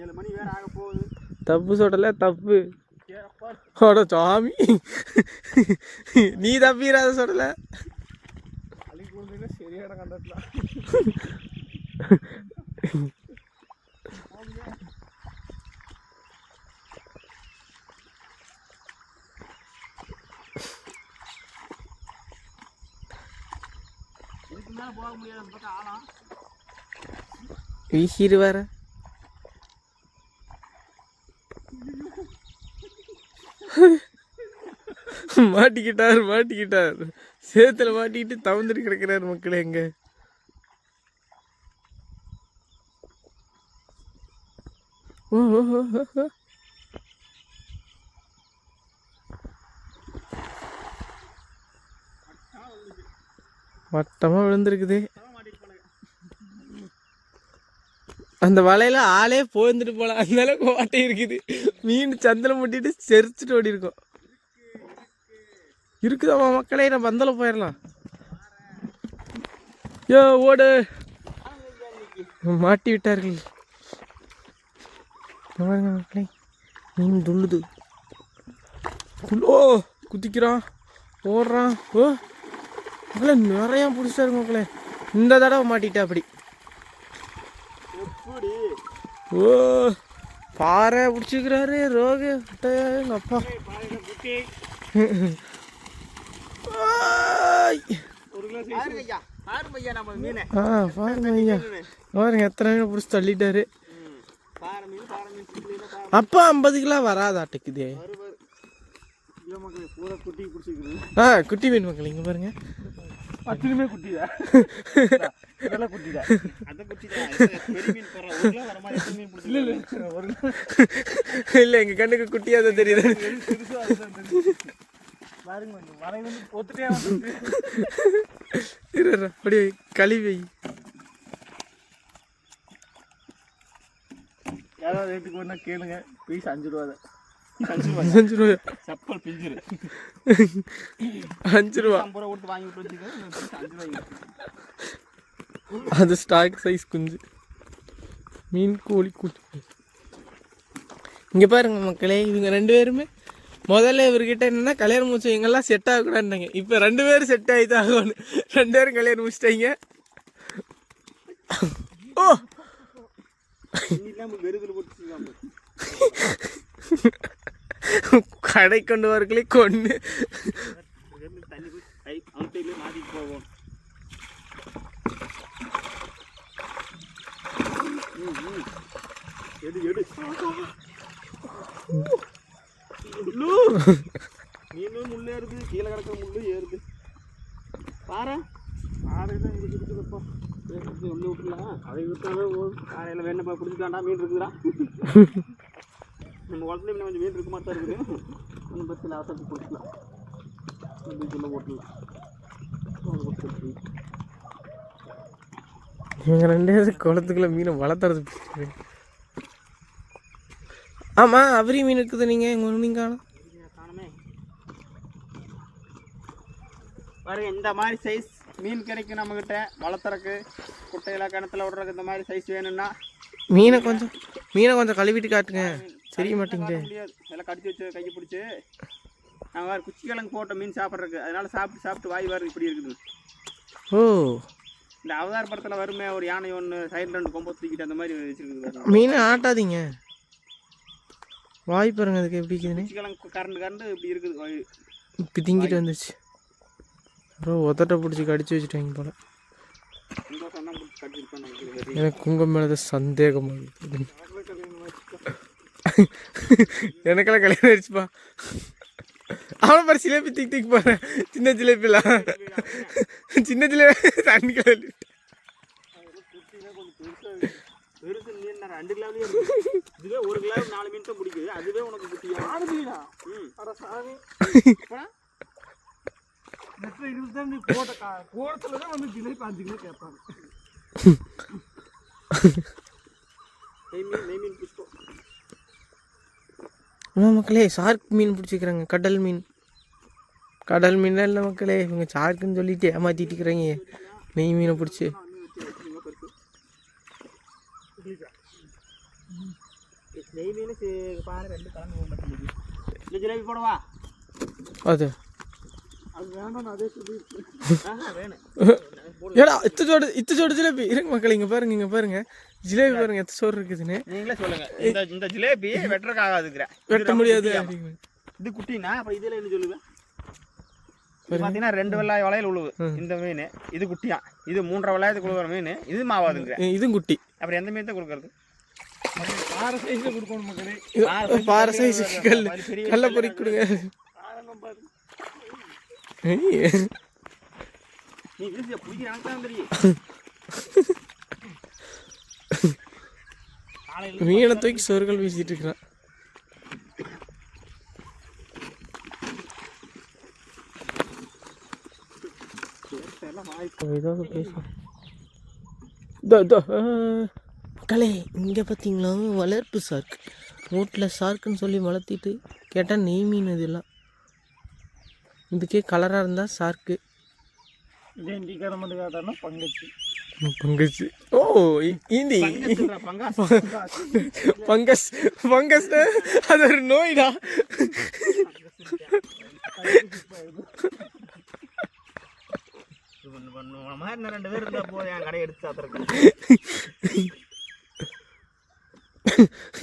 7 மணி வேற ஆக போகுது. தப்பு சொல்லல தப்பு. அட சாமி நீ தப்பிடாத சொல்லல. சரியான கண்டலாம். இதுக்கு மேல போக முடியாது. பார்த்தா ஆளா வீசிடு வேற. மாட்டிக்கிட்டார் சேத்துல மாட்டிக்கிட்டு தவந்துட்டு கிடக்கிறாரு மக்களே. எங்க வட்டமா விழுந்திருக்குது. அந்த வலையில ஆளே போந்துட்டு போலாம், அந்த அளவுக்கு வாட்டை இருக்குது. மீன் சந்தில முட்டிட்டு செரிச்சுட்டு ஓடி இருக்கோம். இருக்குதாமா மக்களே, நம்ம பந்தல போயிடலாம். யோ ஓடு. மாட்டி விட்டார்கள் மக்களே. மீன் துள்ளுது. ஓ குதிக்கிறான், ஓடுறான். ஓ மக்களே நிறையா பிடிச்சாரு மக்களே. இந்த தடவை மாட்டிட்டா அப்படி. ஓ பாறை பிடிச்சிக்கிறாரு ரோகு. எங்கள் அப்பா பாருங்க எத்தனை மீன் பிடிச்சி தள்ளிட்டாரு. அப்பா 50 கிலோ வராதாட்டுக்குதே. குட்டி மீன் மக்கள் இங்க பாருங்க. அத்தனையுமே குட்டியா? இதெல்லாம் குட்டிடா. அந்த குட்டிடா. பெரிய மீன் போற ஒரு கிலோ வர மாதிரி எத்தனை மீன் பிடிச்சிருக்கீங்க? இல்ல எங்க கண்ணுக்கு குட்டியா தான் தெரியுது. பாருங்க வலை வந்து பொத்துட்டே வந்து. இருடா அப்படியே கழுவி. யாராவது ரேட்டுக்கு வேணா கேளுங்க. பீஸ் 5 ரூபா தான். 5 ரூபா செப்பல் பிஞ்சிரு. 5 ரூபா 50 ரூபா கொடுத்து வாங்கி விட்டு வச்சுக்க. 5 ரூபாய்க்கு அது ஸ்டாக் சைஸ் குஞ்சு மீன். கோழி குஞ்சு இங்கே பாருங்க மக்களே. இவங்க 2 பேருமே முதல்ல இவர்கிட்ட என்னன்னா கல்யாணம் முடிச்சு எங்கெல்லாம் செட் ஆகக்கூடாதுனாங்க. இப்போ 2 பேரும் செட் ஆகிட்டு ஆகணும். 2 பேரும் கல்யாணம் முடிச்சிட்டாங்க. ஓ கடை கொண்டு வரக்களே கொண்டு மாட்டிட்டு போவோம். எடு எடு. மீனும் முள்ளே இருக்கு, கீழே கிடக்கிற முள்ளு ஏறுது. பாரு ஆறு தான் இங்கே இருக்குதுப்பா. ஒன்று விட்டுலாம் அதை விட்டாவே காலையில் வேணப்பா பிடிச்சிட்டாண்டா மீன் இருக்குதுடா. நம்ம குளத்துல இன்னும் கொஞ்சம் மீன் இருக்க மாதிரி தான் இருக்குது. ஒன்றும் பஸ்ஸில் அவசரத்துக்கு பிடிச்சிக்கலாம். பீச்சுள்ள போட்டுலாம். இவங்க 2 பேரும் குளத்துக்குள்ள மீனை வளர்த்துறது. ஆமாம் அவரி மீன் இருக்குது. நீங்கள் எங்கள் மீன் காணும் காணுமே. பாருங்க இந்த மாதிரி சைஸ் மீன் கிடைக்கும் நம்மக்கிட்ட. வளர்த்துறக்கு குட்டையில் கிணத்துல விடுறதுக்கு இந்த மாதிரி சைஸ் வேணும்னா மீனை கொஞ்சம் கழுவிட்டு காட்டுங்க. தெரிய மாட்டேங்குது. முடியாது எல்லாம் கடிச்சு வச்சு கையை பிடிச்சி நாங்கள் வேறு குச்சி கிழங்கு போட்ட மீன் சாப்பிட்றதுக்கு. அதனால சாப்பிட்டு வாய் வேறு இப்படி இருக்குது. ஓ இந்த அவதார படத்தில் வருமே ஒரு யானை ஒன்று சைடில் 2 கொம்பை தூக்கிட்டு அந்த மாதிரி வச்சுருக்குது. மீனை ஆட்டாதீங்க. வாய் பாருங்க அதுக்கு எப்படி இருக்குதுன்னு. குச்சி கிழங்கு கரண்டு இப்படி இருக்குது வாய். இப்போ திங்கிட்டு வந்துச்சு. அப்புறம் ஒத்தட்டை பிடிச்சி கடிச்சு வச்சுட்டாங்க போல. எனக்கு உங்கள் மேலே சந்தேகமாக இருக்குது. எனக்கெல்லாம் கல்யாணம் ஆயிடுச்சுப்பா. அவனை பாரு ஜிலேபி தூக்கி போகிறேன். சின்ன ஜிலேபிலாம் சின்ன ஜிலேபி தண்ணி கலந்து பெருசு மீன் 2 கிலோவிலே இதுவே 1 கிலோ 4 மீன் தான் பிடிக்குது. அதுவே உனக்கு குட்டியா? 4 மீனா? சாமி நெட்ல 20 தான் நீ போட்டத்துல தான் வந்து ஜிலேபி 5 கிலோ கேட்பாங்க. நெய் மீன் பிடிச்சோம். ஆமாம் மக்களே ஷார்க் மீன் பிடிச்சிக்கிறாங்க. கடல் மீன்லாம் இல்லை மக்களே. இவங்க ஷார்க்குன்னு சொல்லிட்டு ஏமாற்றிட்டு இருக்கிறாங்க. நெய் மீனை பிடிச்சி நெய் மீன் பாரு ரெண்டு கலந்து போக மாட்டேங்குது. இந்த ஜிலேபி போடவா? அது அது வேண்டாம், அதே சொல்லி வேணும். ஏடா இத்து சோடு ஜிலேபி இருங்க மக்கள், இங்கே பாருங்க ஜிலேபி பாருங்க எத்த சோறு இருக்குதுன்னு. நீங்களே சொல்லுங்க. இந்த ஜிலேபி வெட்டுறதுக்கு ஆகாதுங்கிற, வெட்ட முடியாது. இது குட்டினா அப்புறம் இதில் என்ன சொல்லுவேன்? பார்த்தீங்கன்னா 2 வெள்ளாய் வளையல் உழுவு இந்த மீன். இது குட்டியா, இது 3.5 வெள்ளாயத்துக்கு உழுவுற மீன். இது மாவாதுங்கிற, இதுவும் குட்டி. அப்புறம் எந்த மீன் தான் கொடுக்கறது? பாறை சைஸில் கொடுக்கணும் மக்களே. பாறை சைஸ் கல்ல பொறி கொடுங்க. நீ வீசிய பிடிக்கிற எனக்கு தெரியும். மீனை தூக்கி சோறுகள் வீசிட்டு இருக்கிறான். மக்களே இங்கே பார்த்தீங்களா வளர்ப்பு சார்க். வீட்டில் சார்க்குன்னு சொல்லி வளர்த்திட்டு கேட்டால் நெய் மீன் இதெல்லாம். இதுக்கே கலராக இருந்தால் சார்க்கு. இதே இண்டிக்கார மட்டும் காட்டானா பங்கச்சு. பங்கஸ். ஓ இந்தி பங்கஸ். பங்கஸ் அது ஒரு நோய்டா. மாதிரி 2 பேர் இருந்தா போதும், என் கடை எடுத்து சாப்பிட்றேன்.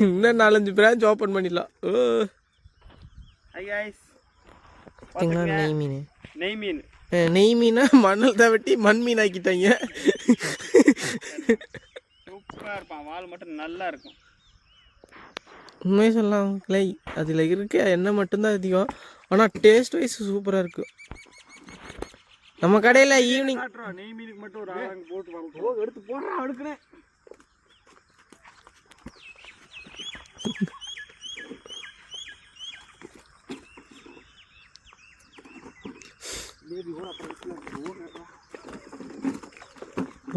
இன்னும் 4-5 பிரான்ச் ஓப்பன் பண்ணிடலாம். ஹை கைஸ், நெய் மீன். நெய் மீன். நெய் மீனா மணல் தான் வெட்டி மண் மீன் ஆக்கிட்டாங்க. சூப்பராக இருப்பான், வால் மட்டும் நல்லா இருக்கும். உண்மையை சொல்லலாம் கிளை, அதில் இருக்க எண்ணெய் மட்டும்தான் அதிகம், ஆனால் டேஸ்ட் வைஸ் சூப்பராக இருக்கும். நம்ம கடையில் ஈவினிங் நெய் மீனுக்கு மட்டும் ஒரு ஆளாங்க போட்டு எடுத்து போடுறான். எடுக்கிறேன்.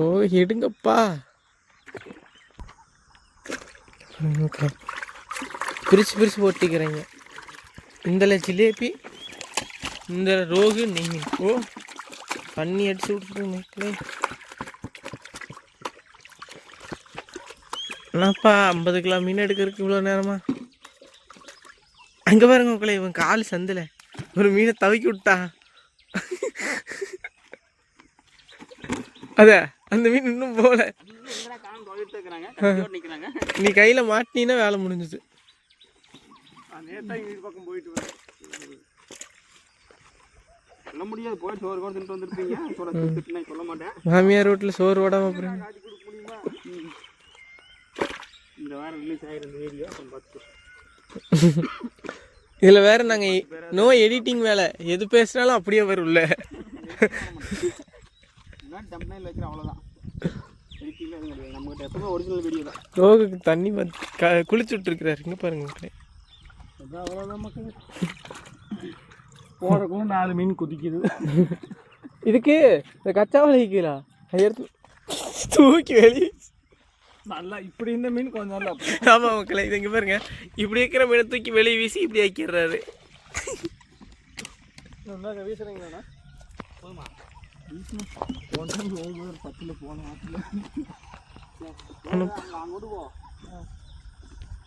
ஓ எடுங்கப்பா. ஓகே, பிரித்து போட்டிக்கிறேங்க. இந்த ஜிலேபி, இந்த ரோகு, நெய் மீன். ஓ தண்ணி அடிச்சு விட்டுருங்க. என்னப்பா 50 கிலோ மீன் எடுக்கிறதுக்கு இவ்வளோ நேரமா? அங்கே பாருங்க மக்களே, இவன் கால் சந்தில் ஒரு மீனை தவிக்கி விட்டான். அத அந்த மீன் இன்னும் போல. நீ கையில் மாட்டினீன்னா வேலை முடிஞ்சுது. பக்கம் போயிட்டு சொல்ல முடியாது, போய் சோறு கூட தின்ட்டு வந்துருப்பீங்க. சொல்ல மாட்டேன். மாமியார் வீட்டில் சோறு ஓடாம அப்புறம் இந்த வாரம் ரிலீஸ் ஆகிருந்த வீடியோ பார்த்து. இதில் வேறு நாங்கள் நோ எடிட்டிங் வேலை, எது பேசுனாலும் அப்படியே வரும்ல. தம்ப்நெயில் வைக்கிற அவ்வளோதான், எடிட்டிங்லாம் எதுவும் கிடையாது. நம்மகிட்ட எப்பவுமே ஒரிஜினல் வீடியோ தான். ரோகுக்கு தண்ணி குளிச்சு விட்டுருக்குறாரு. இங்கே பாருங்க மக்களே, அவ்வளோதான் மக்கள். போறக்குள்ள 4 மீன் குதிக்குது. இதுக்கு இந்த கச்சாவளை வைக்கிறா எடுத்து தூக்கி வெளியே நல்லா இப்படி இந்த மீன் கொஞ்சம் நல்லா. ஆமாம் மக்களே, இது இங்கே பாருங்க, இப்படி இருக்கிற மீனை தூக்கி வெளியே வீசி இப்படி ஆக்கிடுறாரு. வீசுறீங்களாண்ணா? போதுமா? வீசணும் 10 போன ஆற்றுல அங்கே விடுவோம்.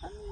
தண்ணி